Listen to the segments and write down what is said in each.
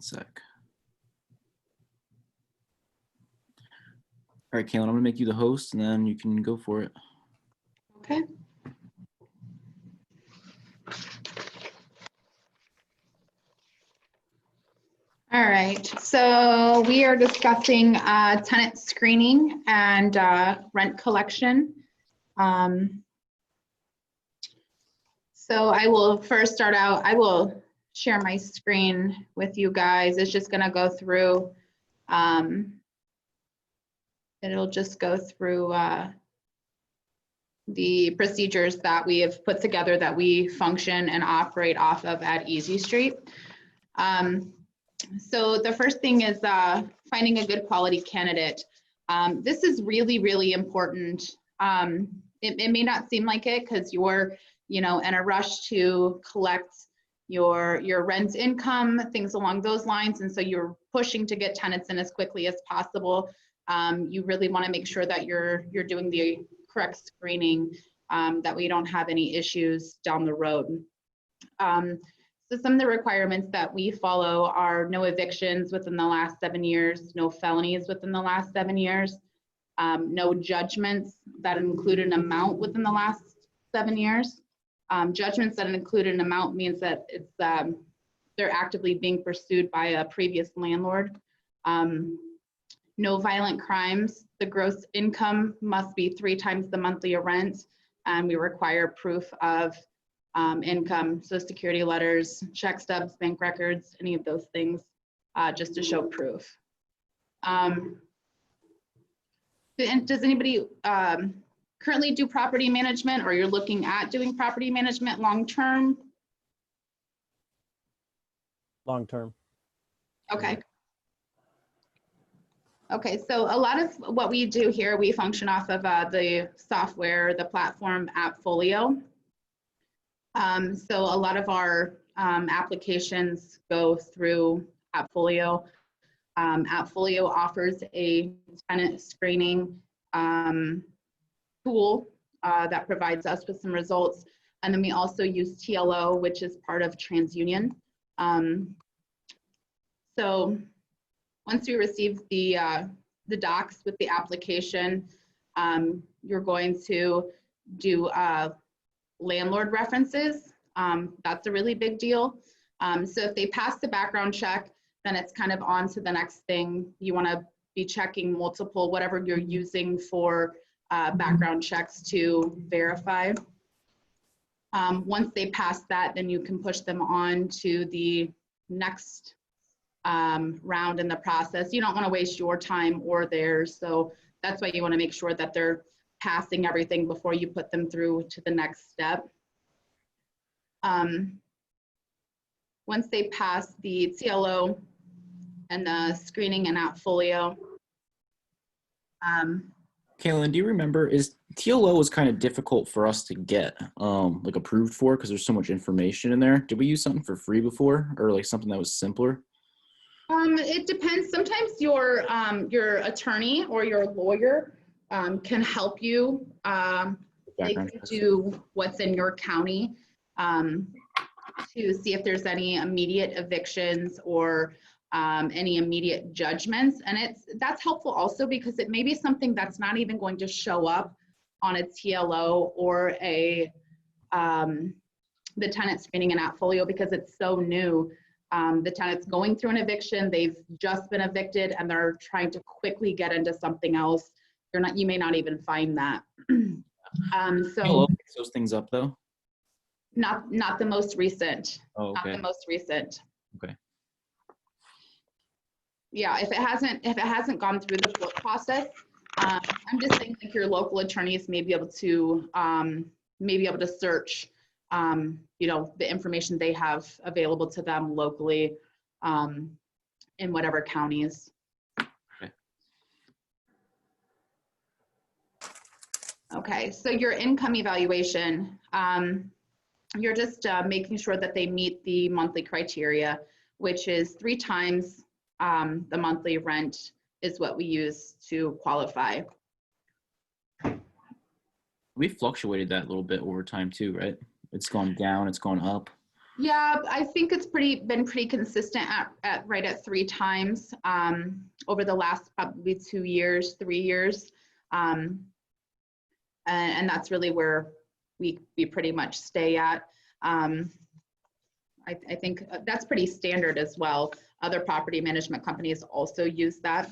One sec. All right, KaLynn, I'm gonna make you the host and then you can go for it. Okay. All right, so we are discussing tenant screening and rent collection. So I will first start out, I will share my screen with you guys. It's just gonna go through, it'll just go through the procedures that we have put together that we function and operate off of at Easy Street. So the first thing is finding a good quality candidate. This is really, really important. It may not seem like it because you're, in a rush to collect your rent income, things along those lines. And so you're pushing to get tenants in as quickly as possible. You really want to make sure that you're doing the correct screening, that we don't have any issues down the road. So some of the requirements that we follow are no evictions within the last 7 years, no felonies within the last 7 years, no judgments that include an amount within the last 7 years. Judgments that include an amount means that it's they're actively being pursued by a previous landlord. No violent crimes. The gross income must be 3 times the monthly rent, and we require proof of income, so security letters, check stubs, bank records, any of those things, just to show proof. And does anybody currently do property management, or you're looking at doing property management long-term? Long-term. Okay. Okay, so a lot of what we do here, we function off of the software, the platform AppFolio. So a lot of our applications go through AppFolio. AppFolio offers a tenant screening tool that provides us with some results. And then we also use TLO, which is part of TransUnion. So once we receive the docs with the application, you're going to do landlord references. That's a really big deal. So if they pass the background check, then it's kind of on to the next thing. You want to be checking multiple, whatever you're using for background checks to verify. Once they pass that, then you can push them on to the next round in the process. You don't want to waste your time or theirs. So that's why you want to make sure that they're passing everything before you put them through to the next step. Once they pass the TLO and the screening and AppFolio. KaLynn, do you remember, TLO was kind of difficult for us to get like approved for because there's so much information in there. Did we use something for free before, or like something that was simpler? It depends. Sometimes your attorney or your lawyer can help you. They can do what's in your county to see if there's any immediate evictions or any immediate judgments. And that's helpful also because it may be something that's not even going to show up on a TLO or the tenant screening and AppFolio because it's so new. The tenant's going through an eviction, they've just been evicted, and they're trying to quickly get into something else. You may not even find that. So picks those things up though? Not the most recent. Oh, okay. Not the most recent. Okay. Yeah, if it hasn't gone through the court process, I'm just saying like your local attorneys may be able to search the information they have available to them locally in whatever counties. Okay, so your income evaluation, you're just making sure that they meet the monthly criteria, which is 3 times the monthly rent is what we use to qualify. We fluctuated that a little bit over time too, right? It's gone down, it's gone up. Yeah, I think it's been pretty consistent at right at 3 times over the last probably 2 years, 3 years. And that's really where we pretty much stay at. I think that's pretty standard as well. Other property management companies also use that.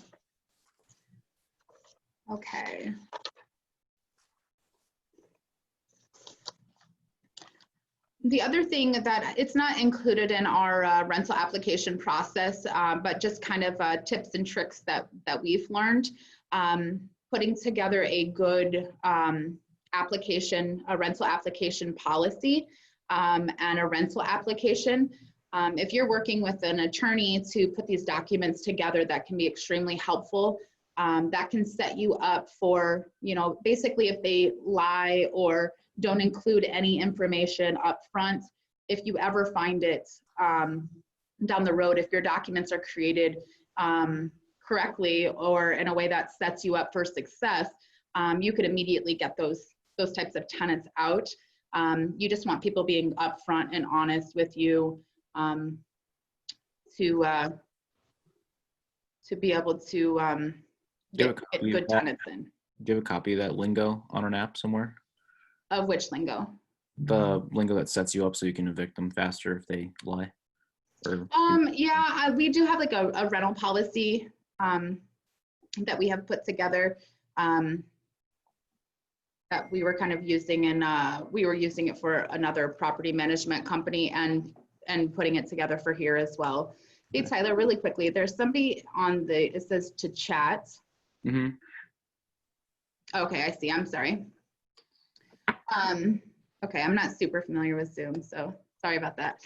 Okay. The other thing that it's not included in our rental application process, but just kind of tips and tricks that we've learned. Putting together a good application, a rental application policy and a rental application. If you're working with an attorney to put these documents together, that can be extremely helpful. That can set you up for, you know, basically if they lie or don't include any information up front, if you ever find it down the road, if your documents are created correctly or in a way that sets you up for success, you could immediately get those types of tenants out. You just want people being upfront and honest with you to be able to get good tenants in. Do you have a copy of that lingo on an app somewhere? Of which lingo? The lingo that sets you up so you can evict them faster if they lie. Or Yeah, we do have like a rental policy that we have put together that we were kind of using, and we were using it for another property management company and putting it together for here as well. Hey, Tyler, really quickly, there's somebody on the, it says to chat. Mm-hmm. Okay, I see, I'm sorry. Okay, I'm not super familiar with Zoom, so sorry about that.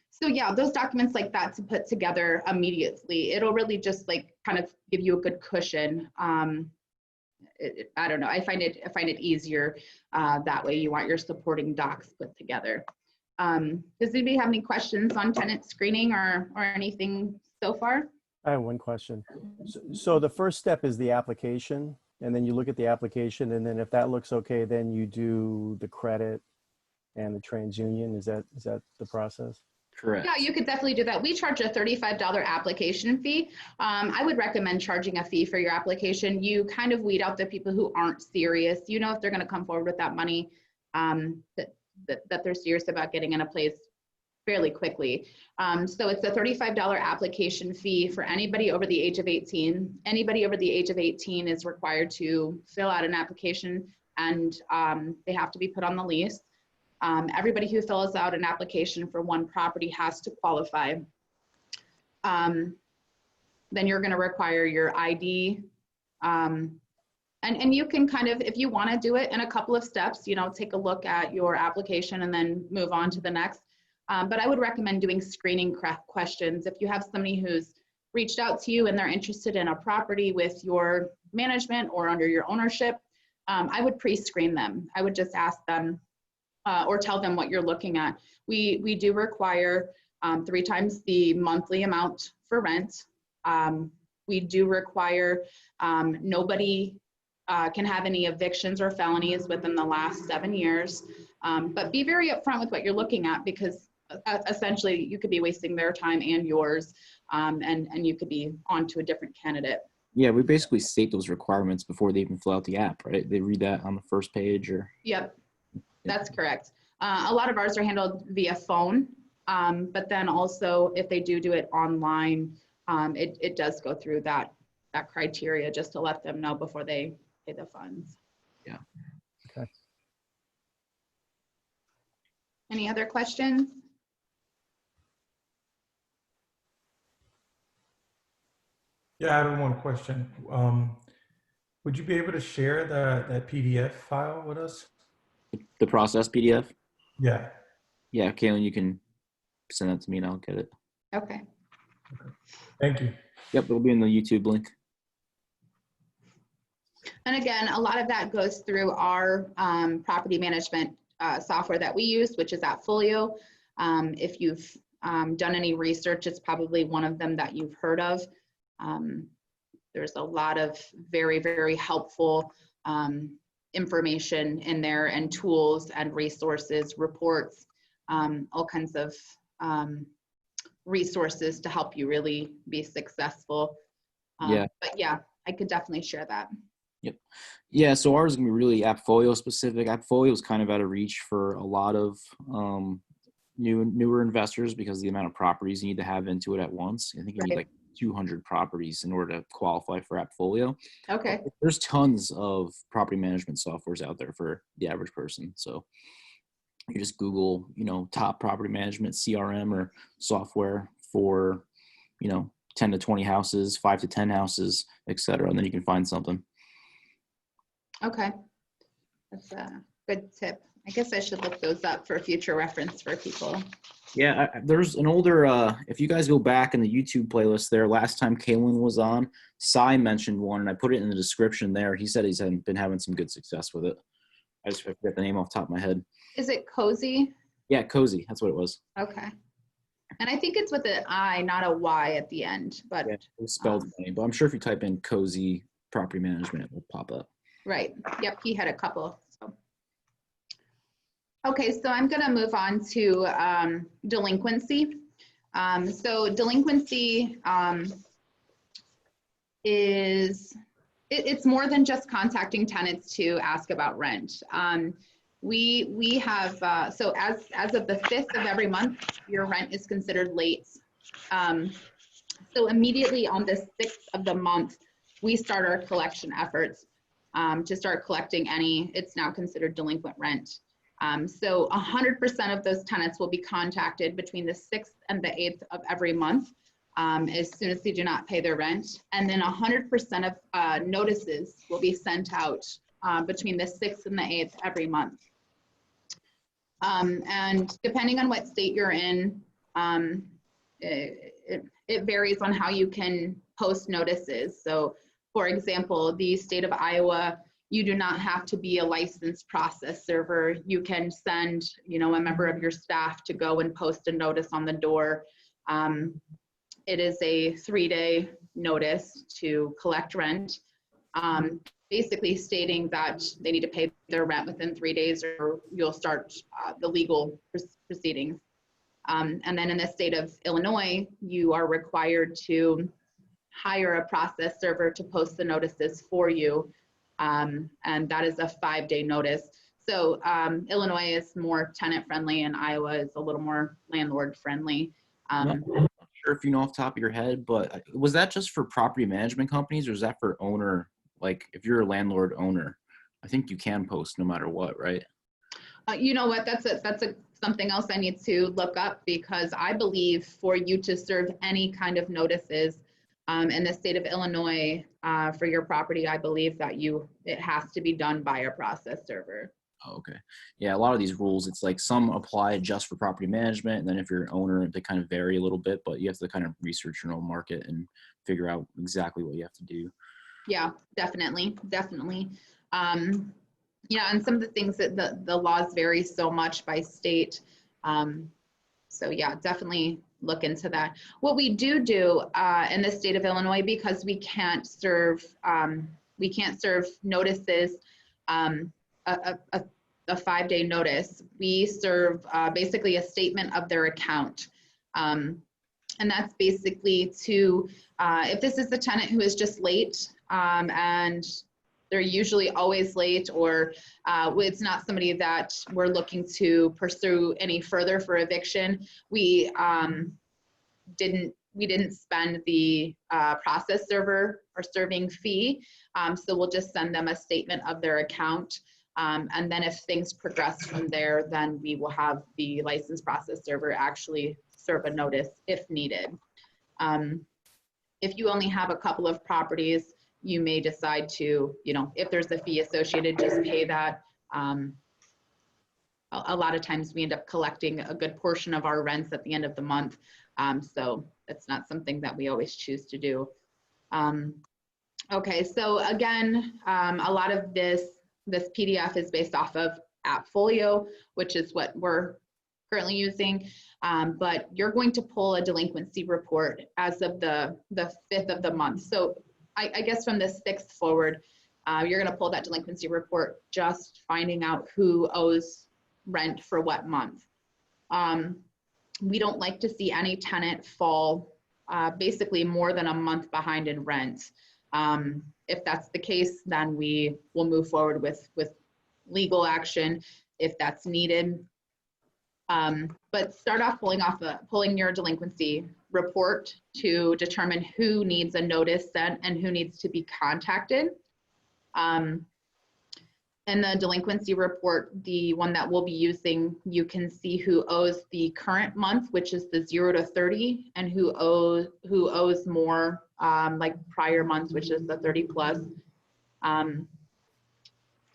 So yeah, those documents like that to put together immediately, it'll really just like kind of give you a good cushion. I don't know, I find it easier that way. You want your supporting docs put together. Does anybody have any questions on tenant screening or anything so far? I have one question. So the first step is the application, and then you look at the application, and then if that looks okay, then you do the credit and the TransUnion. Is that the process? Correct. Yeah, you could definitely do that. We charge a $35 application fee. I would recommend charging a fee for your application. You kind of weed out the people who aren't serious. You know if they're going to come forward with that money, that they're serious about getting in a place fairly quickly. So it's a $35 application fee for anybody over the age of 18. Anybody over the age of 18 is required to fill out an application, and they have to be put on the lease. Everybody who fills out an application for one property has to qualify. Then you're going to require your ID. And you can kind of, if you want to do it in a couple of steps, you know, take a look at your application and then move on to the next. But I would recommend doing screening questions. If you have somebody who's reached out to you and they're interested in a property with your management or under your ownership, I would pre-screen them. I would just ask them or tell them what you're looking at. We do require 3 times the monthly amount for rent. We do require nobody can have any evictions or felonies within the last 7 years. But be very upfront with what you're looking at, because essentially you could be wasting their time and yours, and you could be on to a different candidate. Yeah, we basically state those requirements before they even fill out the app, right? They read that on the first page or? Yep, that's correct. A lot of ours are handled via phone, but then also if they do it online, it does go through that criteria just to let them know before they pay the funds. Yeah. Okay. Any other questions? Yeah, I have one question. Would you be able to share that PDF file with us? The process PDF? Yeah. Yeah, KaLynn, you can send that to me and I'll get it. Okay. Thank you. Yep, it'll be in the YouTube link. And again, a lot of that goes through our property management software that we use, which is AppFolio. If you've done any research, it's probably one of them that you've heard of. There's a lot of very, very helpful information in there, and tools and resources, reports all kinds of resources to help you really be successful. Yeah. But yeah, I could definitely share that. Yep. Yeah, so ours is gonna be really Appfolio specific. Appfolio is kind of out of reach for a lot of newer investors because of the amount of properties you need to have into it at once. I think you need Right. like 200 properties in order to qualify for Appfolio. Okay. There's tons of property management softwares out there for the average person. So you just Google, top property management CRM or software for, 10 to 20 houses, 5 to 10 houses, et cetera. And then you can find something. Okay. That's a good tip. I guess I should look those up for future reference for people. Yeah, there's an older, if you guys go back in the YouTube playlist there, last time KaLynn was on, Cy mentioned one, and I put it in the description there. He said he's been having some good success with it. I just forget the name off the top of my head. Is it Cozy? Yeah, Cozy. That's what it was. Okay. And I think it's with an I, not a Y at the end, but. Yeah, it was spelled funny, but I'm sure if you type in Cozy Property Management, it will pop up. Right. Yep. He had a couple. So. Okay. So I'm going to move on to delinquency. So delinquency it's more than just contacting tenants to ask about rent. We have, so as of the 5th of every month, your rent is considered late. So immediately on the 6th of the month, we start our collection efforts to start collecting it's now considered delinquent rent. So 100% of those tenants will be contacted between the 6th and the 8th of every month as soon as they do not pay their rent. And then 100% of notices will be sent out between the 6th and the 8th every month. And depending on what state you're in, it varies on how you can post notices. So for example, the state of Iowa, you do not have to be a licensed process server. You can send, a member of your staff to go and post a notice on the door. It is a 3-day notice to collect rent, basically stating that they need to pay their rent within 3 days or you'll start the legal proceedings. And then in the state of Illinois, you are required to hire a process server to post the notices for you. And that is a 5-day notice. So Illinois is more tenant friendly and Iowa is a little more landlord friendly. I'm not sure if you know off the top of your head, but was that just for property management companies or is that for owner? Like if you're a landlord owner, I think you can post no matter what, right? You know what, that's something else I need to look up because I believe for you to serve any kind of notices in the state of Illinois for your property, I believe that it has to be done by a process server. Oh, okay. Yeah, a lot of these rules, it's like some apply just for property management, and then if you're an owner, they kind of vary a little bit, but you have to kind of research your own market and figure out exactly what you have to do. Yeah, definitely. Yeah, and some of the things that the laws vary so much by state. So yeah, definitely look into that. What we do in the state of Illinois, because we can't serve notices, a 5-day notice, we serve basically a statement of their account. And that's basically to, if this is the tenant who is just late and they're usually always late or it's not somebody that we're looking to pursue any further for eviction, we didn't spend the process server or serving fee. So we'll just send them a statement of their account. And then if things progress from there, then we will have the licensed process server actually serve a notice if needed. If you only have a couple of properties, you may decide to, if there's a fee associated, just pay that. A lot of times we end up collecting a good portion of our rents at the end of the month. So it's not something that we always choose to do. Okay, so again, a lot of this PDF is based off of Appfolio, which is what we're currently using. But you're going to pull a delinquency report as of the 5th of the month. So I guess from the 6th forward, you're going to pull that delinquency report, just finding out who owes rent for what month. We don't like to see any tenant fall basically more than a month behind in rent. If that's the case, then we will move forward with legal action if that's needed. But start off pulling your delinquency report to determine who needs a notice sent and who needs to be contacted. In the delinquency report, the one that we'll be using, you can see who owes the current month, which is the 0 to 30, and who owes more like prior months, which is the 30 plus. So I'm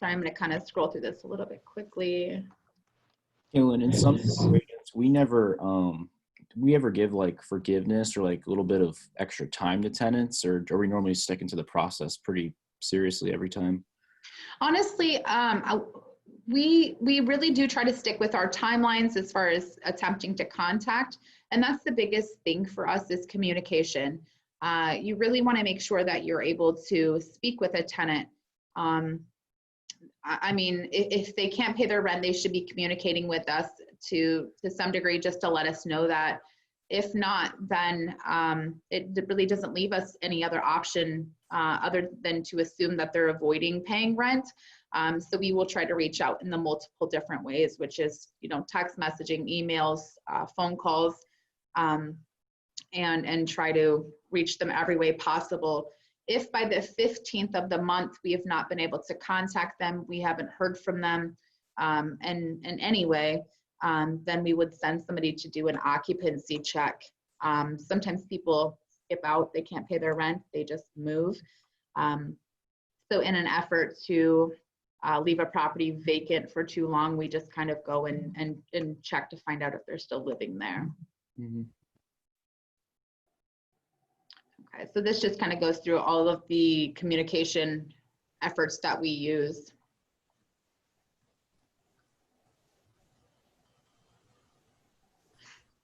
going to kind of scroll through this a little bit quickly. KaLynn, in some situations, we ever give like forgiveness or like a little bit of extra time to tenants, or are we normally sticking to the process pretty seriously every time? Honestly, we really do try to stick with our timelines as far as attempting to contact, and that's the biggest thing for us is communication. You really want to make sure that you're able to speak with a tenant. I mean, if they can't pay their rent, they should be communicating with us to some degree, just to let us know that. If not, then it really doesn't leave us any other option other than to assume that they're avoiding paying rent. So we will try to reach out in the multiple different ways, which is, text messaging, emails, phone calls, and try to reach them every way possible. If by the 15th of the month we have not been able to contact them, we haven't heard from them in any way, then we would send somebody to do an occupancy check. Sometimes people skip out, they can't pay their rent, they just move. So in an effort to leave a property vacant for too long, we just kind of go and check to find out if they're still living there. Mm-hmm. Okay, so this just kind of goes through all of the communication efforts that we use.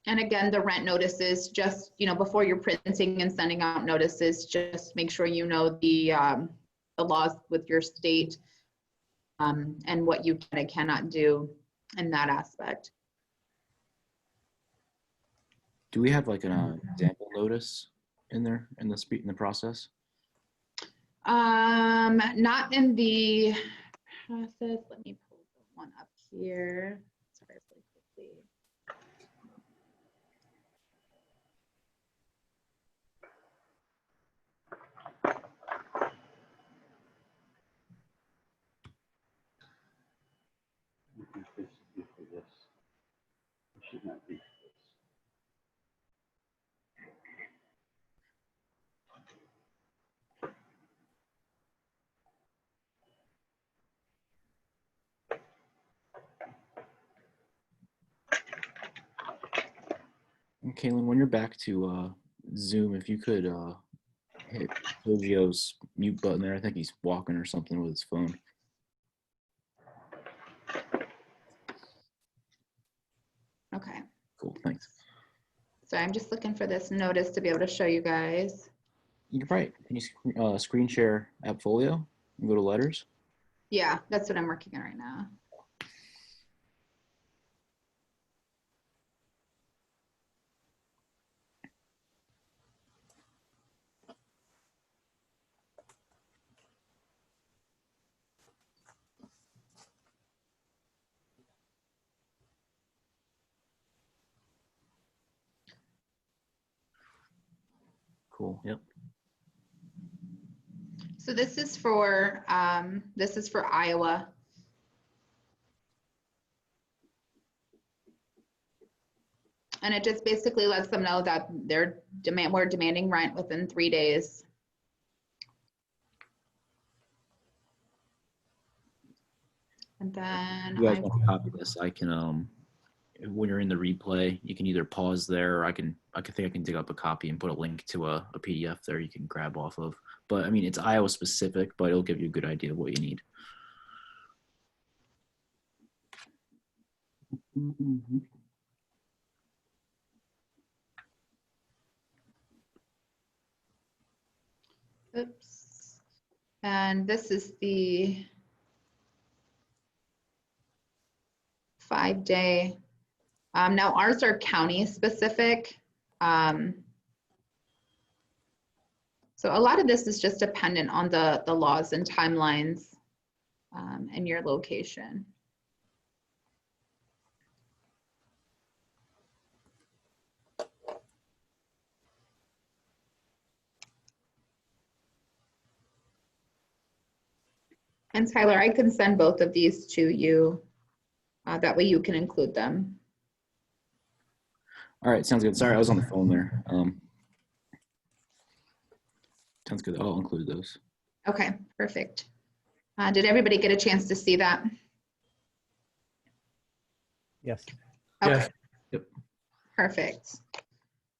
And again, the rent notices, just, before you're printing and sending out notices, just make sure you know the laws with your state and what you can and cannot do in that aspect. Do we have like an example notice in there in the process? Not in the process. Let me pull one up here. Sorry, really quickly. This should be for this. It should not be for this. And KaLynn, when you're back to Zoom, if you could hit Sergio's mute button there. I think he's walking or something with his phone. Okay. Cool, thanks. So I'm just looking for this notice to be able to show you guys. You're right. Can you screen share Appfolio and go to letters? Yeah, that's what I'm working on right now. Cool, yep. So this is for Iowa. And it just basically lets them know that we're demanding rent within 3 days. And then If you guys want to copy this, I can when you're in the replay, you can either pause there, or I think I can dig up a copy and put a link to a PDF there you can grab off of. But I mean, it's Iowa specific, but it'll give you a good idea of what you need. Mm-hmm. Oops. And this is the 5-day Now ours are county specific. So a lot of this is just dependent on the laws and timelines and your location. And Tyler, I can send both of these to you. That way you can include them. All right, sounds good. Sorry, I was on the phone there. Sounds good. I'll include those. Okay, perfect. Did everybody get a chance to see that? Yes. Okay. Yes. Yep. Perfect.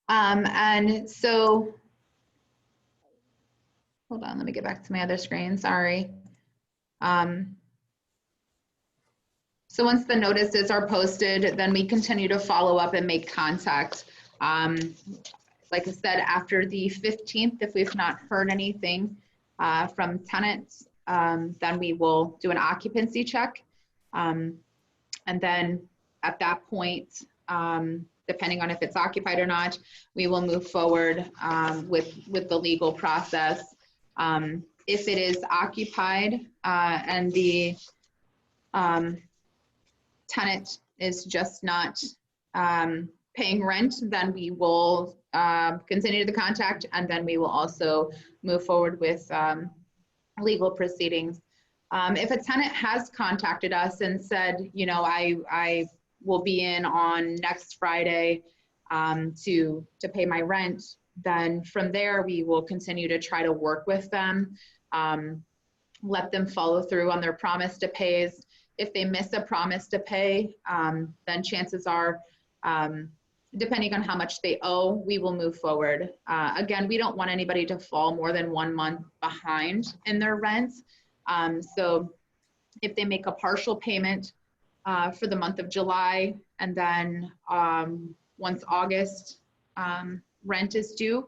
And so, hold on, let me get back to my other screen, sorry. So once the notices are posted, then we continue to follow up and make contact. Like I said, after the 15th, if we've not heard anything from tenants, then we will do an occupancy check. And then at that point, depending on if it's occupied or not, we will move forward with the legal process. If it is occupied and the tenant is just not paying rent, then we will continue the contact, and then we will also move forward with legal proceedings. If a tenant has contacted us and said, you know, I will be in on next Friday to pay my rent, then from there we will continue to try to work with them, let them follow through on their promise to pays. If they miss a promise to pay, then chances are, depending on how much they owe, we will move forward. Again, we don't want anybody to fall more than 1 month behind in their rent. So if they make a partial payment for the month of July, and then once August rent is due,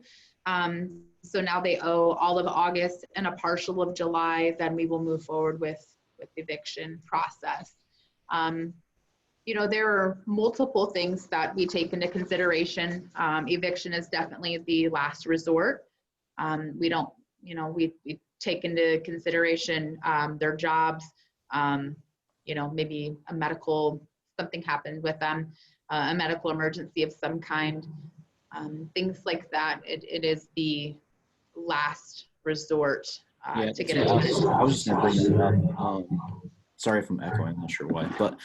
so now they owe all of August and a partial of July, then we will move forward with the eviction process. You know, there are multiple things that we take into consideration. Eviction is definitely the last resort. We don't, you know, we take into consideration their jobs, you know, maybe a medical, something happened with them, a medical emergency of some kind, things like that. It is the last resort to get a tenant. I was just gonna bring that up. Sorry if I'm echoing, I'm not sure why, but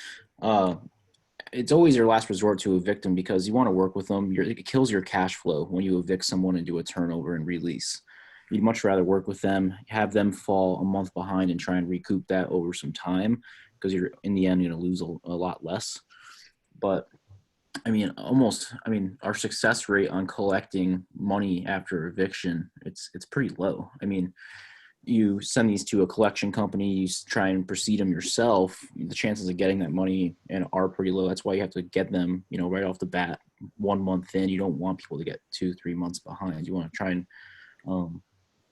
it's always your last resort to evict them because you want to work with them. It kills your cash flow when you evict someone and do a turnover and release. You'd much rather work with them, have them fall a month behind and try and recoup that over some time, because you're in the end going to lose a lot less. But I mean, our success rate on collecting money after eviction, it's pretty low. I mean, you send these to a collection company, you try and proceed them yourself, the chances of getting that money are pretty low. That's why you have to get them, you know, right off the bat, 1 month in. You don't want people to get 2-3 months behind. You want to try and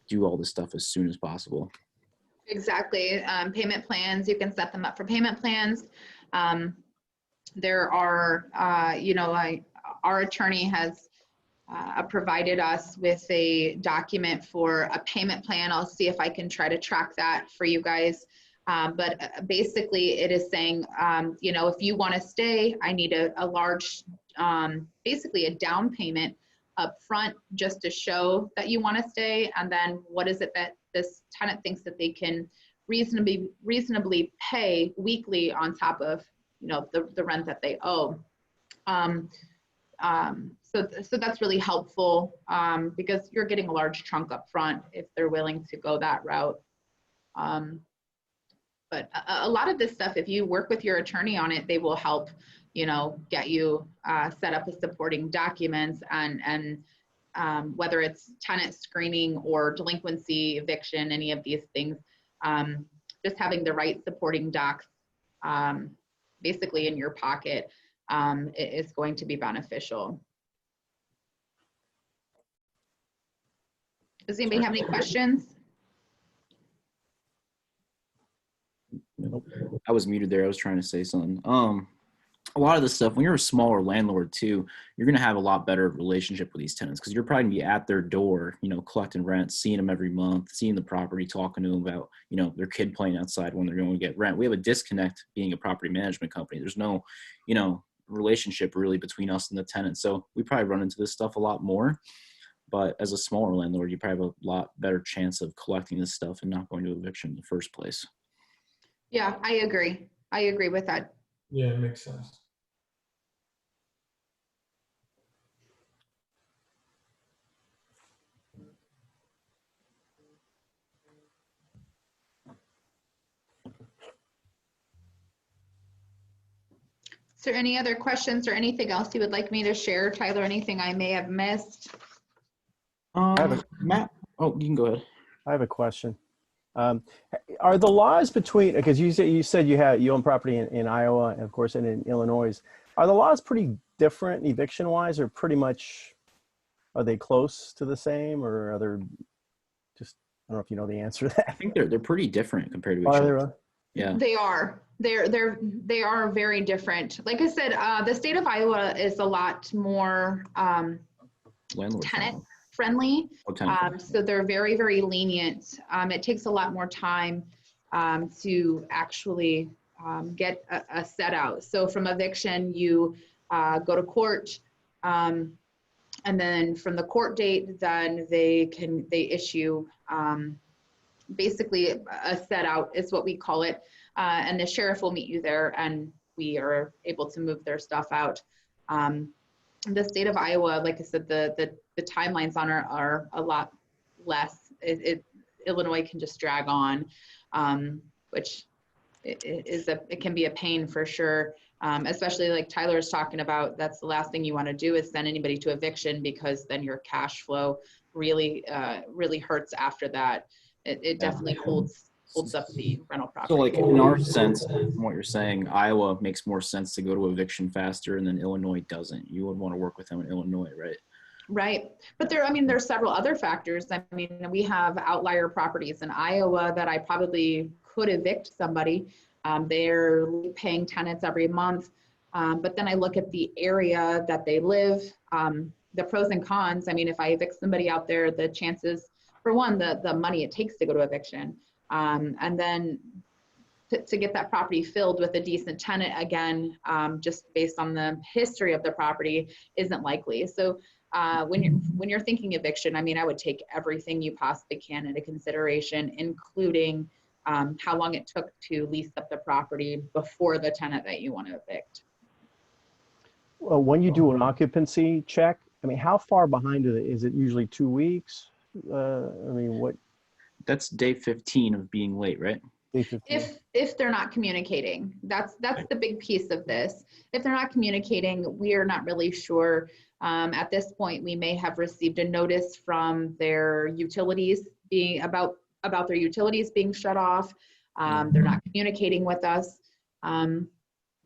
do all this stuff as soon as possible. Exactly. Payment plans, you can set them up for payment plans. There are, you know, our attorney has provided us with a document for a payment plan. I'll see if I can try to track that for you guys. But basically it is saying, you know, if you want to stay, I need a large, basically a down payment up front just to show that you want to stay. And then what is it that this tenant thinks that they can reasonably pay weekly on top of, you know, the rent that they owe. So that's really helpful because you're getting a large chunk up front if they're willing to go that route. But a lot of this stuff, if you work with your attorney on it, they will help, you know, get you set up with supporting documents and whether it's tenant screening or delinquency, eviction, any of these things, just having the right supporting docs basically in your pocket is going to be beneficial. Does anybody have any questions? Nope. I was muted there. I was trying to say something. a lot of this stuff, when you're a smaller landlord too, you're going to have a lot better relationship with these tenants because you're probably going to be at their door, collecting rent, seeing them every month, seeing the property, talking to them about, their kid playing outside when they're going to get rent. We have a disconnect being a property management company. There's no, relationship really between us and the tenant. So we probably run into this stuff a lot more. But as a smaller landlord, you probably have a lot better chance of collecting this stuff and not going to eviction in the first place. Yeah, I agree. I agree with that. Yeah, it makes sense. Is there any other questions or anything else you would like me to share, Tyler? Anything I may have missed? Matt, you can go ahead. I have a question. Are the laws between, because you said you own property in Iowa and of course in Illinois, are the laws pretty different eviction wise, or pretty much, are they close to the same, or are there just, I don't know if you know the answer to that. I think they're pretty different compared to each Are they other. really? Yeah. They are. They are very different. Like I said, the state of Iowa is a lot more Landlord tenant friendly. So they're very, very lenient. It takes a lot more time to actually get a set out. So from eviction, you go to court, and then from the court date, then they issue basically a set out is what we call it. And the sheriff will meet you there and we are able to move their stuff out. The state of Iowa, like I said, the timelines on are a lot less. Illinois can just drag on, which it can be a pain for sure. Especially like Tyler is talking about, that's the last thing you want to do is send anybody to eviction, because then your cash flow really hurts after that. It definitely holds up the rental property. So like in our sense, from what you're saying, Iowa makes more sense to go to eviction faster, and then Illinois doesn't. You would want to work with them in Illinois, right? Right. But there's several other factors. I mean, we have outlier properties in Iowa that I probably could evict somebody. They're paying tenants every month. But then I look at the area that they live, the pros and cons. I mean, if I evict somebody out there, the chances, for one, the money it takes to go to eviction, and then to get that property filled with a decent tenant again, just based on the history of the property, isn't likely. So when you're thinking eviction, I mean, I would take everything you possibly can into consideration, including how long it took to lease up the property before the tenant that you want to evict. Well, when you do an occupancy check, I mean, how far behind is it usually 2 weeks? I mean, what? That's day 15 of being late, right? Day 15? If they're not communicating, that's the big piece of this. If they're not communicating, we are not really sure. At this point, we may have received a notice from their utilities being about their utilities being shut off. They're not communicating with us.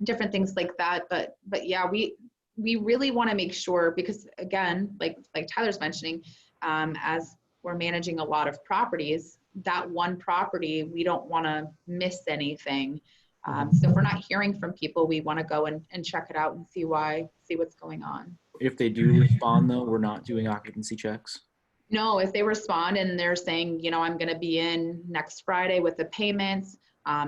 Different things like that. But yeah, we really want to make sure, because again, like Tyler's mentioning, as we're managing a lot of properties, that one property, we don't want to miss anything. So if we're not hearing from people, we want to go and check it out and see what's going on. If they do respond though, we're not doing occupancy checks. No, if they respond and they're saying, I'm going to be in next Friday with the payments,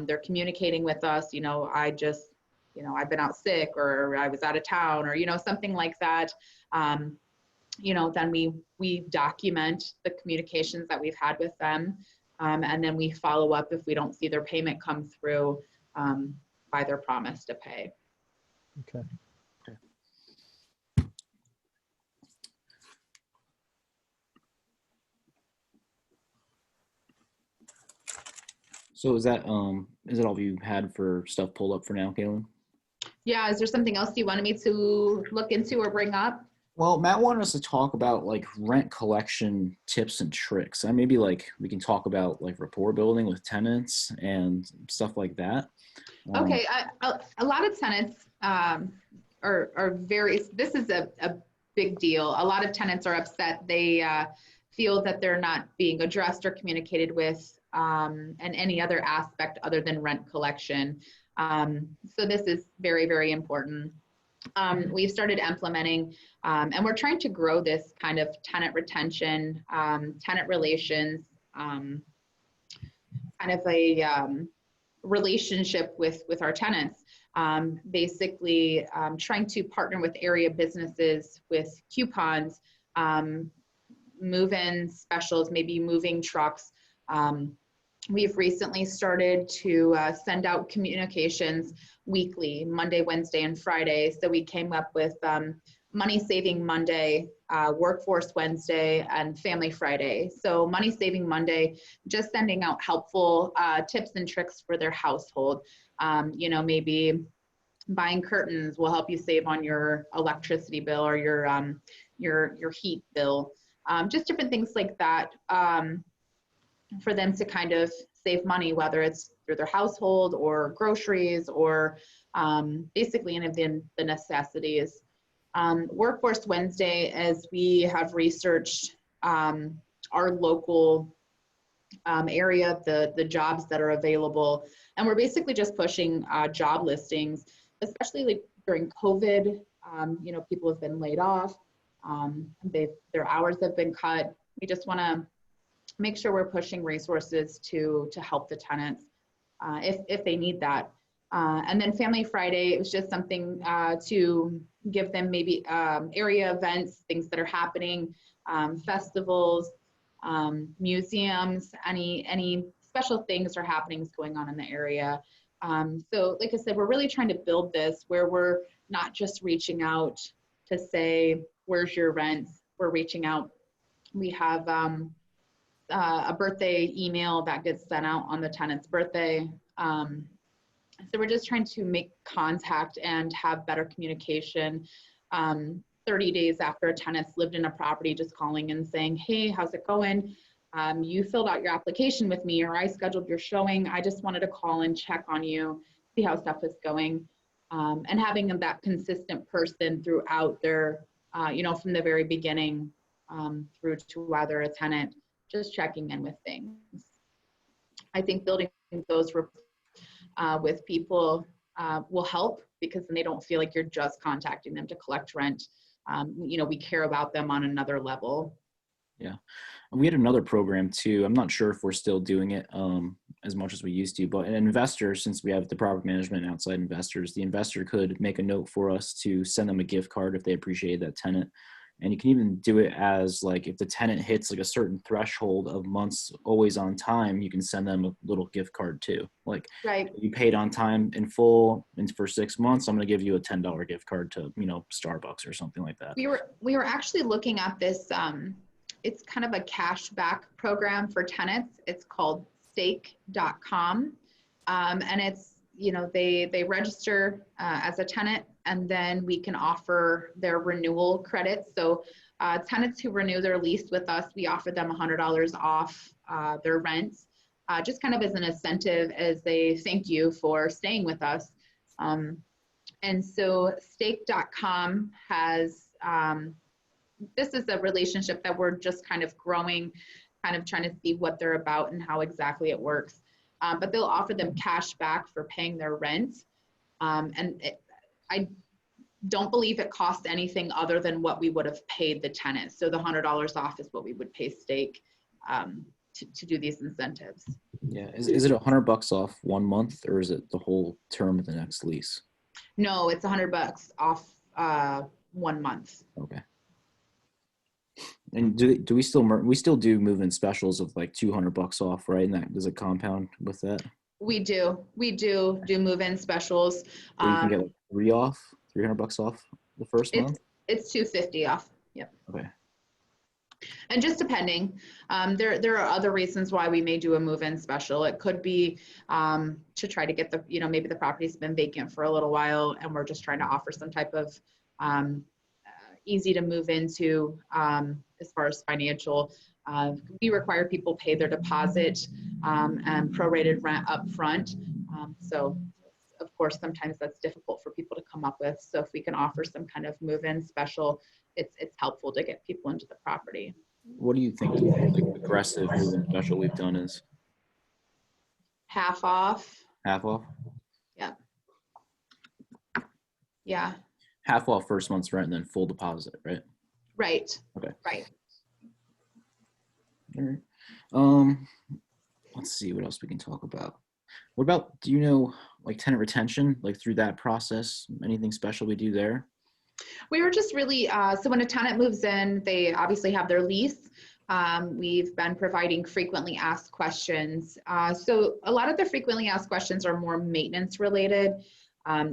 they're communicating with us, I've been out sick, or I was out of town, or, something like that. Then we document the communications that we've had with them. And then we follow up if we don't see their payment come through by their promise to pay. Okay. So is it all you had for stuff pulled up for now, KaLynn? Yeah, is there something else you wanted me to look into or bring up? Well, Matt wanted us to talk about like rent collection tips and tricks. And maybe like we can talk about like rapport building with tenants and stuff like that. Okay, a lot of tenants are very, this is a big deal. A lot of tenants are upset. They feel that they're not being addressed or communicated with in any other aspect other than rent collection. So this is very, very important. We've started implementing, and we're trying to grow this kind of tenant retention, tenant relations, kind of a relationship with our tenants. Basically, trying to partner with area businesses with coupons, move-in specials, maybe moving trucks. We've recently started to send out communications weekly, Monday, Wednesday, and Friday. So we came up with Money Saving Monday, Workforce Wednesday, and Family Friday. So Money Saving Monday, just sending out helpful tips and tricks for their household. You know, maybe buying curtains will help you save on your electricity bill or your heat bill. Just different things like that. For them to kind of save money, whether it's through their household or groceries or basically any of the necessities. Workforce Wednesday, as we have researched our local area, the jobs that are available, and we're basically just pushing job listings, especially like during COVID. You know, people have been laid off, their hours have been cut. We just want to make sure we're pushing resources to help the tenants if they need that. And then Family Friday, it was just something to give them maybe area events, things that are happening, festivals, museums, any special things or happenings going on in the area. So like I said, we're really trying to build this where we're not just reaching out to say, where's your rent? We're reaching out. We have a birthday email that gets sent out on the tenant's birthday. So we're just trying to make contact and have better communication. 30 days after a tenant's lived in a property, just calling and saying, hey, how's it going? You filled out your application with me, or I scheduled your showing. I just wanted to call and check on you, see how stuff is going. And having that consistent person throughout their, you know, from the very beginning through to whether a tenant, just checking in with things. I think building those with people will help, because then they don't feel like you're just contacting them to collect rent. You know, we care about them on another level. Yeah. And we had another program too. I'm not sure if we're still doing it as much as we used to, but an investor, since we have the property management and outside investors, the investor could make a note for us to send them a gift card if they appreciate that tenant. And you can even do it as like, if the tenant hits like a certain threshold of months always on time, you can send them a little gift card too. Like, right, you paid on time in full, and for 6 months, I'm going to give you a $10 gift card to, you know, Starbucks or something like that. we were actually looking at this. It's kind of a cash back program for tenants. It's called stake.com. And it's, you know, they register as a tenant, and then we can offer their renewal credits. So tenants who renew their lease with us, we offer them $100 off their rent, just kind of as an incentive, as a thank you for staying with us. And so stake.com has, this is a relationship that we're just kind of growing, kind of trying to see what they're about and how exactly it works. But they'll offer them cash back for paying their rent. I don't believe it costs anything other than what we would have paid the tenant. So the $100 off is what we would pay Stake to do these incentives. Yeah. Is it $100 off 1 month, or is it the whole term of the next lease? No, it's $100 off 1 month. Okay. And do we still do move-in specials of like $200 off, right? And that, does it compound with that? We do move-in specials. So you can get like $300 off the first month? It's $250 off. Yep. Okay. And just depending, there are other reasons why we may do a move-in special. It could be to try to get the, you know, maybe the property's been vacant for a little while and we're just trying to offer some type of easy to move into as far as financial. We require people pay their deposit and prorated rent up front. So of course, sometimes that's difficult for people to come up with. So if we can offer some kind of move-in special, it's helpful to get people into the property. What do you think the most aggressive move-in special we've done is? Half off. Half off? Yeah. Yeah, Half off first month's rent and then full deposit, right? right. Okay. Right. All right. Let's see what else we can talk about. What about, do you know, like tenant retention, like through that process, anything special we do there? We were just really, so when a tenant moves in, they obviously have their lease. We've been providing frequently asked questions. So a lot of the frequently asked questions are more maintenance related.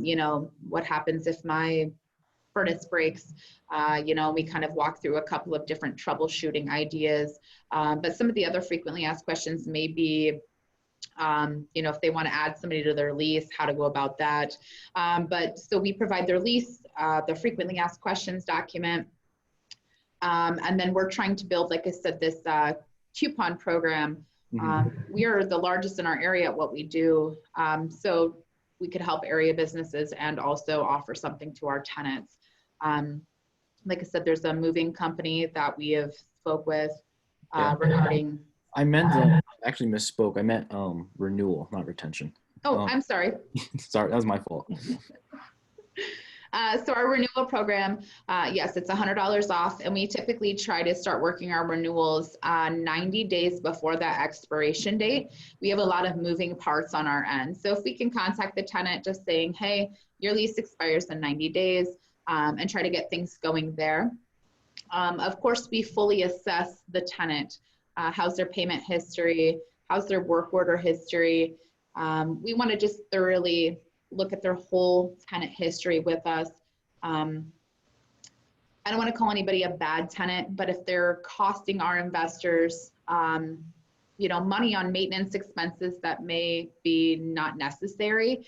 You know, what happens if my furnace breaks? You know, we kind of walk through a couple of different troubleshooting ideas. But some of the other frequently asked questions may be, you know, if they want to add somebody to their lease, how to go about that. But so we provide their lease, the frequently asked questions document. And then we're trying to build, like I said, this coupon program. We are the largest in our area at what we do. So we could help area businesses and also offer something to our tenants. Like I said, there's a moving company that we have spoke with regarding. I meant, actually misspoke. I meant renewal, not retention. Oh, I'm sorry. Sorry, that was my fault. So our renewal program, yes, it's $100 off, and we typically try to start working our renewals 90 days before that expiration date. We have a lot of moving parts on our end. So if we can contact the tenant just saying, hey, your lease expires in 90 days, and try to get things going there. Of course, we fully assess the tenant. How's their payment history? How's their work order history? We want to just thoroughly look at their whole tenant history with us. I don't want to call anybody a bad tenant, but if they're costing our investors, you know, money on maintenance expenses that may be not necessary,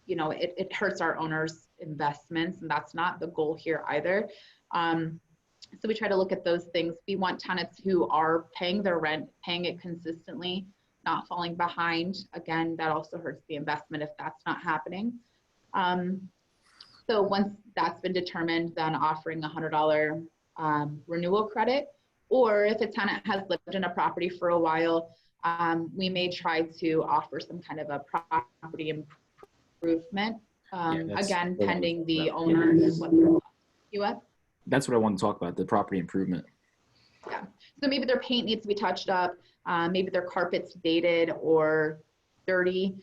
you know, it hurts our owners' investments, and that's not the goal here either. So we try to look at those things. We want tenants who are paying their rent, paying it consistently, not falling behind. Again, that also hurts the investment if that's not happening. So once that's been determined, then offering a $100 renewal credit, or if a tenant has lived in a property for a while, we may try to offer some kind of a property improvement. Again, pending the owner and what they're you at. That's what I want to talk about, the property improvement. Yeah, so maybe their paint needs to be touched up, maybe their carpet's dated or dirty,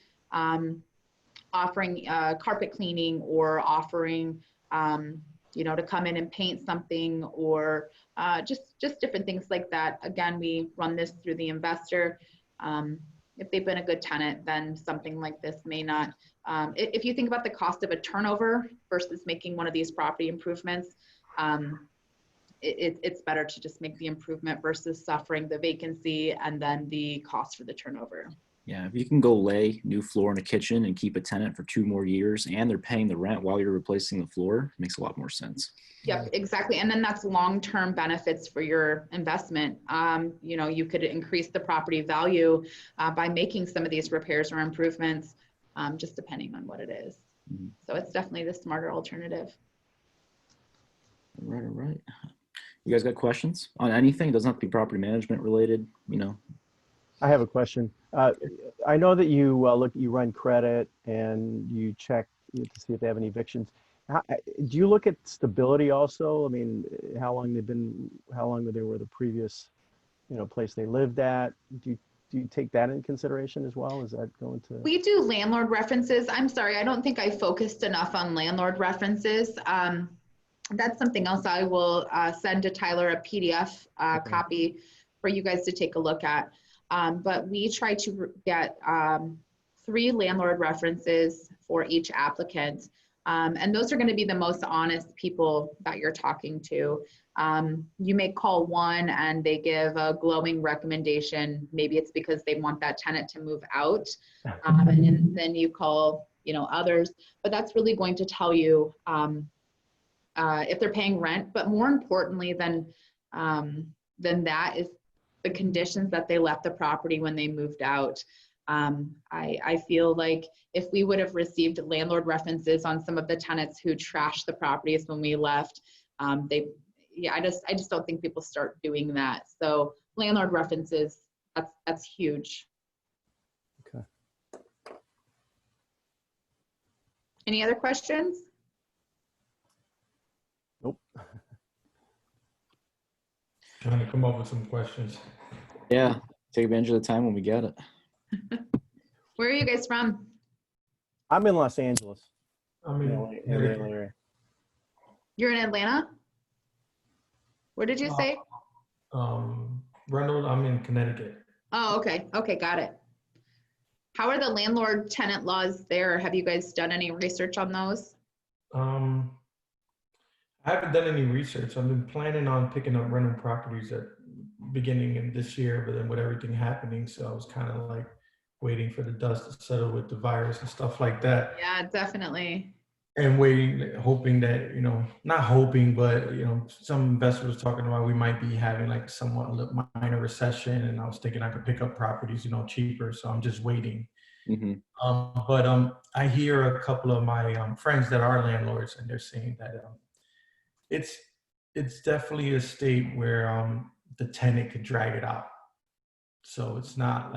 offering carpet cleaning, or offering, you know, to come in and paint something, or just different things like that. Again, we run this through the investor. If they've been a good tenant, then something like this may not. If you think about the cost of a turnover versus making one of these property improvements, it's better to just make the improvement versus suffering the vacancy and then the cost for the turnover. Yeah, if you can go lay new floor in a kitchen and keep a tenant for 2 more years and they're paying the rent while you're replacing the floor, it makes a lot more sense. Yep, exactly. And then that's long-term benefits for your investment. You know, you could increase the property value by making some of these repairs or improvements, just depending on what it is. So it's definitely the smarter alternative. All right. You guys got questions on anything? It doesn't have to be property management related, you know. I have a question. I know that you you run credit and you check to see if they have any evictions. Do you look at stability also? I mean, how long they were the previous, you know, place they lived at? Do you take that into consideration as well? Is that going to? We do landlord references. I'm sorry, I don't think I focused enough on landlord references. That's something else I will send to Tyler, a PDF copy for you guys to take a look at. But we try to get 3 landlord references for each applicant. And those are going to be the most honest people that you're talking to. You may call one and they give a glowing recommendation. Maybe it's because they want that tenant to move out. And then you call, you know, others. But that's really going to tell you if they're paying rent. But more importantly than that is the conditions that they left the property when they moved out. I feel like if we would have received landlord references on some of the tenants who trashed the properties when we left, I just don't think people start doing that. So landlord references, that's huge. Okay. Any other questions? Nope. Trying to come up with some questions. Yeah, take advantage of the time when we get it. Where are you guys from? I'm in Los Angeles. I In mean, the LA area. You're in Atlanta? Where did you say? Reynold, I'm in Connecticut. Oh, okay. Okay, got it. How are the landlord tenant laws there? Have you guys done any research on those? I haven't done any research. I've been planning on picking up rental properties at beginning of this year, but then with everything happening, so I was kind of like waiting for the dust to settle with the virus and stuff like that. Yeah, definitely. And waiting, hoping that, not hoping, but, some investors talking about we might be having like somewhat a little minor recession. And I was thinking I could pick up properties, cheaper. So I'm just waiting. Mm-hmm. But I hear a couple of my friends that are landlords, and they're saying that it's definitely a state where the tenant could drag it out. So it's not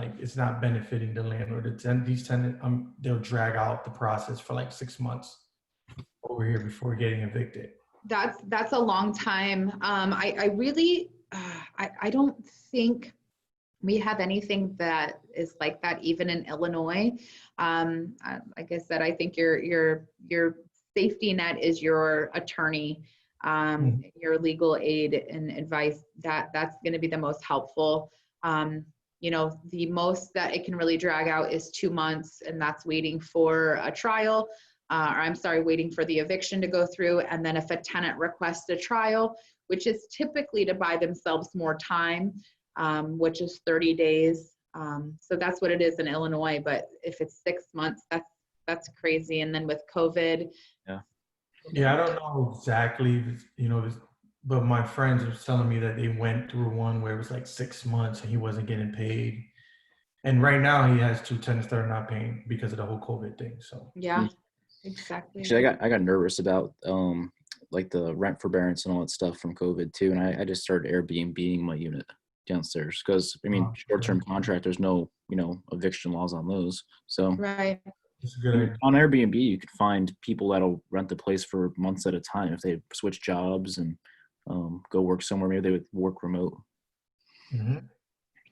benefiting the landlord. These tenants, they'll drag out the process for like 6 months over here before getting evicted. That's a long time. I really, I don't think we have anything that is like that even in Illinois. Like I said, I think your safety net is your attorney, your legal aid and advice. That's going to be the most helpful. The most that it can really drag out is 2 months, and that's waiting for a trial. Waiting for the eviction to go through. And then if a tenant requests a trial, which is typically to buy themselves more time, which is 30 days. So that's what it is in Illinois. But if it's 6 months, that's crazy. And then with COVID. Yeah, I don't know exactly, but my friends were telling me that they went through one where it was like 6 months and he wasn't getting paid. And right now he has 2 tenants that are not paying because of the whole COVID thing. So yeah. Exactly. Actually, I got nervous about like the rent forbearance and all that stuff from COVID too, and I just started Airbnb-ing my unit downstairs because short-term contract, there's no eviction laws on those. So right. it's a good idea. On Airbnb, you could find people that'll rent the place for months at a time if they switch jobs and go work somewhere. Maybe they would work remote. Mm-hmm.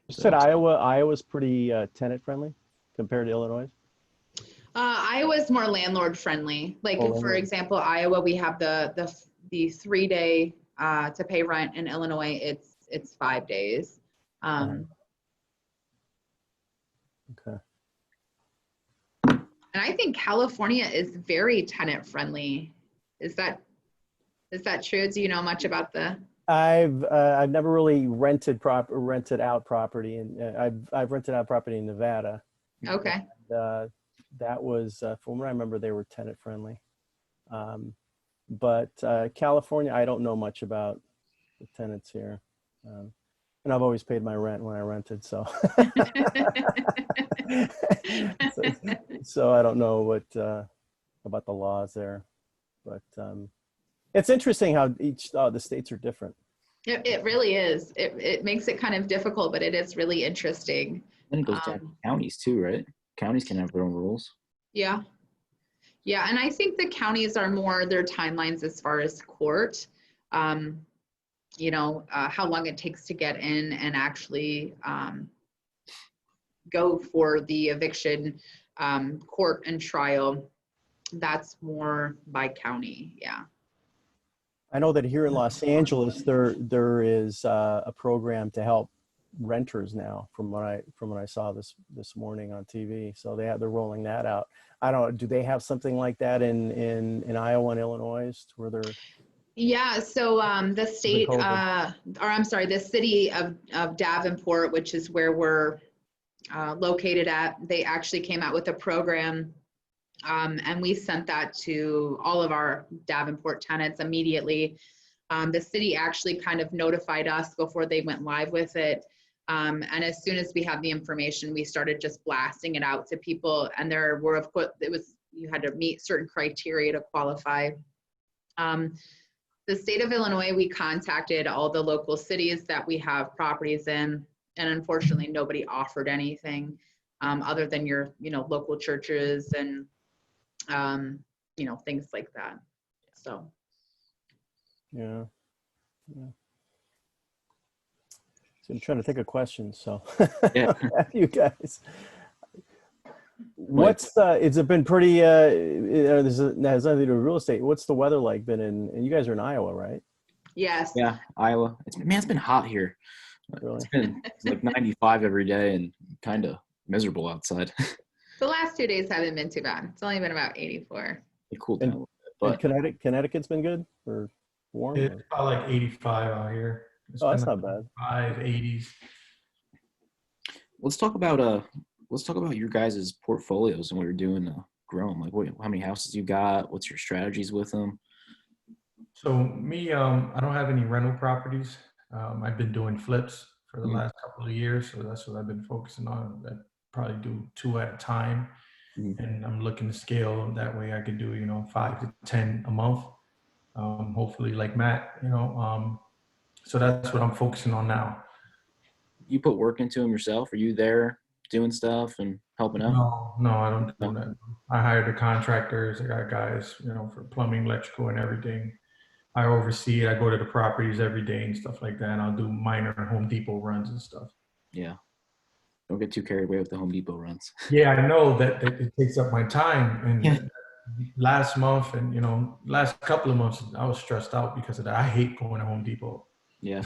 You said Iowa's pretty tenant friendly compared to Illinois. Iowa's more landlord friendly. Like for example, Iowa, we have the 3 day to pay rent. In Illinois, it's 5 days. Okay. And I think California is very tenant friendly. Is that true? Do you know much about the? I've never really rented out property, and I've rented out property in Nevada. Okay. And, that was, from what I remember, they were tenant friendly. But California, I don't know much about the tenants here. And I've always paid my rent when I rented, so. so I don't know what about the laws there. But it's interesting how the states are different. It really is. It makes it kind of difficult, but it is really interesting. And it goes down to counties too, right? Counties can have their own rules. Yeah. Yeah. And I think the counties are more their timelines as far as court, how long it takes to get in and actually go for the eviction court and trial. That's more by county. Yeah. I know that here in Los Angeles, there is a program to help renters now, from what I saw this morning on TV. So they're rolling that out. I don't know, do they have something like that in Iowa and Illinois where they're? Yeah. So the state, the city of Davenport, which is where we're located at, they actually came out with a program. And we sent that to all of our Davenport tenants immediately. The city actually kind of notified us before they went live with it. And as soon as we had the information, we started just blasting it out to people. And there were, of course, you had to meet certain criteria to qualify. The state of Illinois, we contacted all the local cities that we have properties in, and unfortunately nobody offered anything other than your, local churches and, you know, things like that. So. Yeah. Yeah. So I'm trying to think of questions. So Yeah. you guys, what's has it been pretty, this has nothing to do with real estate. What's the weather like been in, and you guys are in Iowa, right? Yes. Yeah, Iowa. It's been hot here. Really? It's like 95 every day and kind of miserable outside. The last 2 days haven't been too bad. It's only been about 84. It cooled down a little bit, And but Connecticut's been good or warm? It's Or? about like 85 out here. It's Oh, that's been not bad. 80s. let's talk about your guys' portfolios and what you're doing growing. Like, how many houses you got? What's your strategies with them? So me, I don't have any rental properties. I've been doing flips for the last couple of years, so that's what I've been focusing on. I probably do 2 at a time, and I'm looking to scale. That way, I can do 5 to 10 a month. Hopefully, like Matt, so that's what I'm focusing on now. You put work into them yourself? Are you there doing stuff and helping out? No, I don't do No. that. I hired the contractors. I got guys, for plumbing, electrical, and everything. I oversee it. I go to the properties every day and stuff like that. And I'll do minor Home Depot runs and stuff. Yeah. Don't get too carried away with the Home Depot runs. Yeah, I know that it takes up my time. And last month and, last couple of months, I was stressed out because of that. I hate going to Home Depot. Yeah.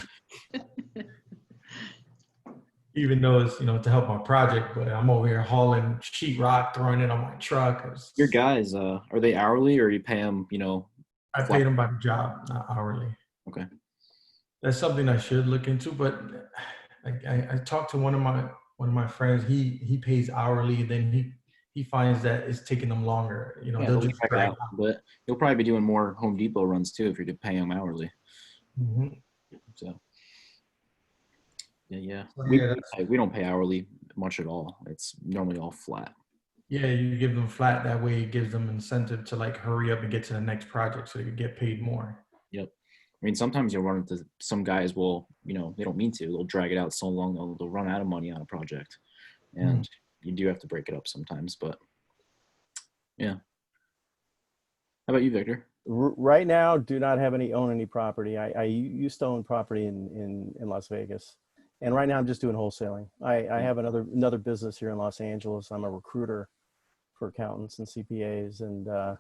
Even though it's, to help my project, but I'm over here hauling sheetrock, throwing it on my truck. Your guys, are they hourly or you pay them, I flat? paid them by the job, not hourly. Okay. That's something I should look into, but I talked to one of my friends. He pays hourly, and then he finds that it's taking them longer. Yeah, they'll they'll just check it drag out, but you'll probably be doing more Home Depot runs too if you're paying them hourly. Mm-hmm. So yeah. So, We don't pay hourly much at all. It's normally all flat. Yeah, you give them flat. That way, it gives them incentive to like hurry up and get to the next project, so they can get paid more. Yep. I mean, sometimes you'll run into some guys will, they don't mean to. They'll drag it out so long they'll run out of money on a project, and you do have to break it up sometimes. But yeah. How about you, Victor? Right now, do not own any property. I used to own property in Las Vegas, and right now I'm just doing wholesaling. I have another business here in Los Angeles. I'm a recruiter for accountants and CPAs, and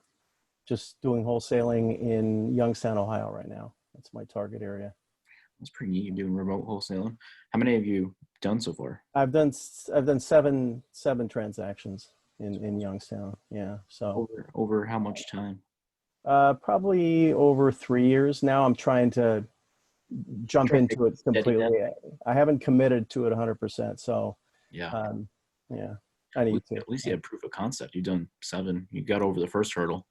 just doing wholesaling in Youngstown, Ohio right now. That's my target area. That's pretty neat. You're doing remote wholesaling. How many have you done so far? I've done seven transactions in Youngstown. Yeah. So over how much time? Probably over 3 years now. I'm trying to jump into it completely. I haven't committed to it 100%. So yeah. Yeah, I need to. At least you had proof of concept. You've done 7. You got over the first hurdle.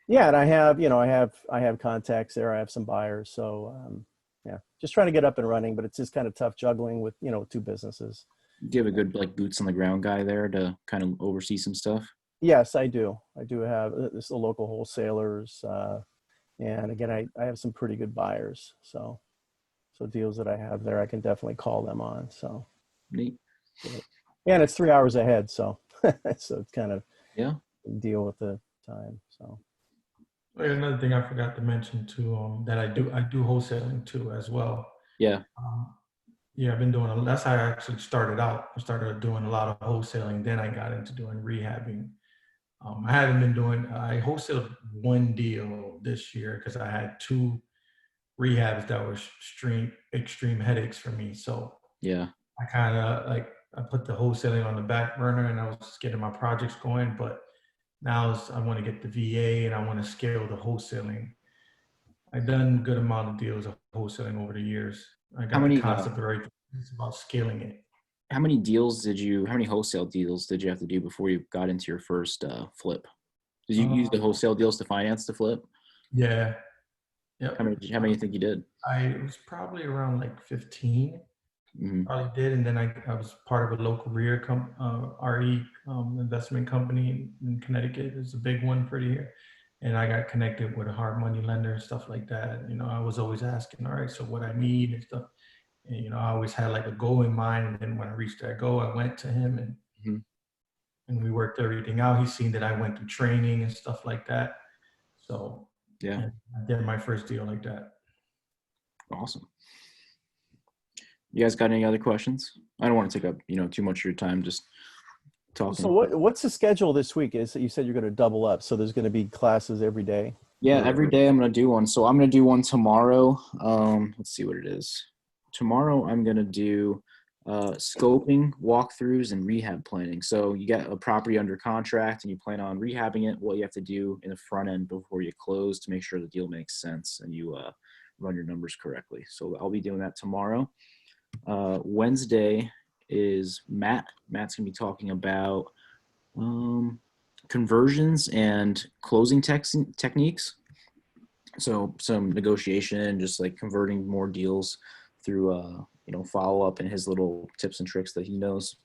Yeah, and I have contacts there. I have some buyers. So yeah, just trying to get up and running, but it's just kind of tough juggling with 2 businesses. Do you have a good boots on the ground guy there to kind of oversee some stuff? Yes, I do. I do have this the local wholesalers, and again, I have some pretty good buyers. So deals that I have there, I can definitely call them on. So neat. Yeah, and it's 3 hours ahead, so so it's kind of deal with the time. So another thing I forgot to mention too, that I do wholesaling too as well. Yeah. I've been doing that's how I actually started out. I started doing a lot of wholesaling, then I got into doing rehabbing. I haven't been doing. I wholesaled 1 deal this year because I had 2 rehabs that were extreme headaches for me. So yeah, I kind of I put the wholesaling on the back burner, and I was just getting my projects going. But now I want to get the VA, and I want to scale the wholesale. I've done a good amount of deals of wholesaling over the years. I got the concept right. It's about scaling it. How many wholesale deals did you have to do before you got into your first flip? Did you use the wholesale deals to finance the flip? Yeah. Yep. How many do you think you did? It was probably around like 15. Mm-hmm. Probably did, and then I was part of a local RE investment company in Connecticut. It's a big one for the year, and I got connected with a hard money lender and stuff like that. I was always asking, all right, so what I need and stuff. And I always had like a goal in mind, and then when I reached that goal, I went to him, and and we worked everything out. He's seen that I went through training and stuff like that. So Yeah. and I did my first deal like that. Awesome. You guys got any other questions? I don't want to take up, too much of your time just talking. So what's the schedule this week? Is you said you're going to double up, so there's going to be classes every day? Yeah, every day I'm going to do one. So I'm going to do one tomorrow. Let's see what it is. Tomorrow I'm going to do scoping, walkthroughs, and rehab planning. So you get a property under contract and you plan on rehabbing it. What you have to do in the front end before you close to make sure the deal makes sense and you run your numbers correctly. So I'll be doing that tomorrow. Wednesday is Matt. Matt's going to be talking about conversions and closing techniques. So some negotiation, just like converting more deals through follow up and his little tips and tricks that he knows.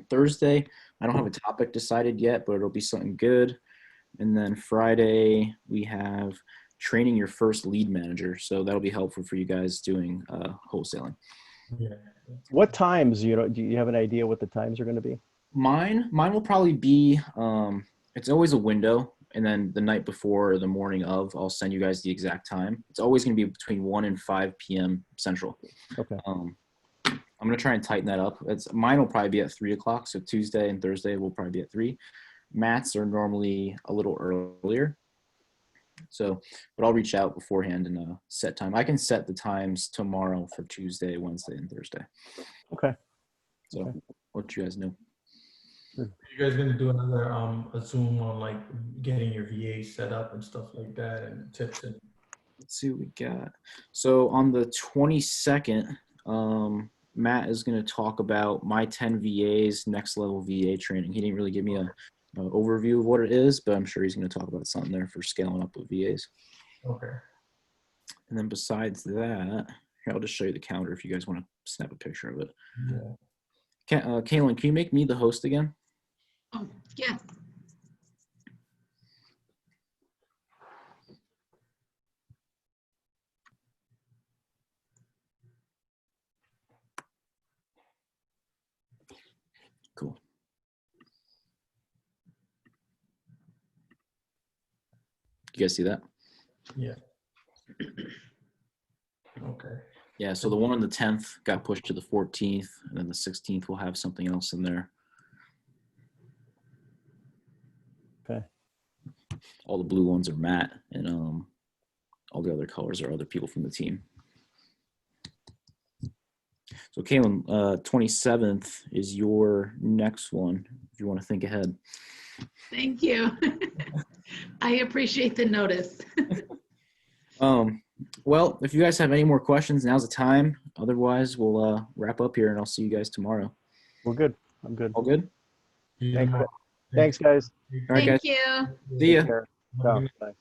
Thursday, I don't have a topic decided yet, but it'll be something good. And then Friday, we have training your first lead manager. So that'll be helpful for you guys doing wholesaling. Yeah. What times, do you have an idea what the times are going to be? Mine will probably be, it's always a window. And then the night before or the morning of, I'll send you guys the exact time. It's always going to be between 1 and 5 p.m. Central. Okay. I'm going to try and tighten that up. Mine will probably be at 3 o'clock. So Tuesday and Thursday will probably be at 3. Matt's are normally a little earlier. So, but I'll reach out beforehand and set time. I can set the times tomorrow for Tuesday, Wednesday, and Thursday. Okay. So Okay. what you guys know. Are you guys gonna do another a Zoom on like getting your VA set up and stuff like that and tips and Let's see what we got. So on the 22nd, Matt is going to talk about my 10 VAs, next level VA training. He didn't really give me an overview of what it is, but I'm sure he's going to talk about something there for scaling up with VAs. okay. And then besides that, here, I'll just show you the calendar if you guys want to snap a picture of it. Yeah. KaLynn, can you make me the host again? Oh, yes. Cool. You guys see that? Yeah. Okay. Yeah, so the one on the 10th got pushed to the 14th, and then the 16th will have something else in there. Okay. All the blue ones are Matt, and all the other colors are other people from the team. So KaLynn, 27th is your next one, if you want to think ahead. Thank you. I appreciate the notice. Well, if you guys have any more questions, now's the time. Otherwise, we'll wrap up here, and I'll see you guys tomorrow. We're good. I'm good. All good? Thanks, guys. All right, guys. Thank you. See ya. Take care. Ciao. Bye.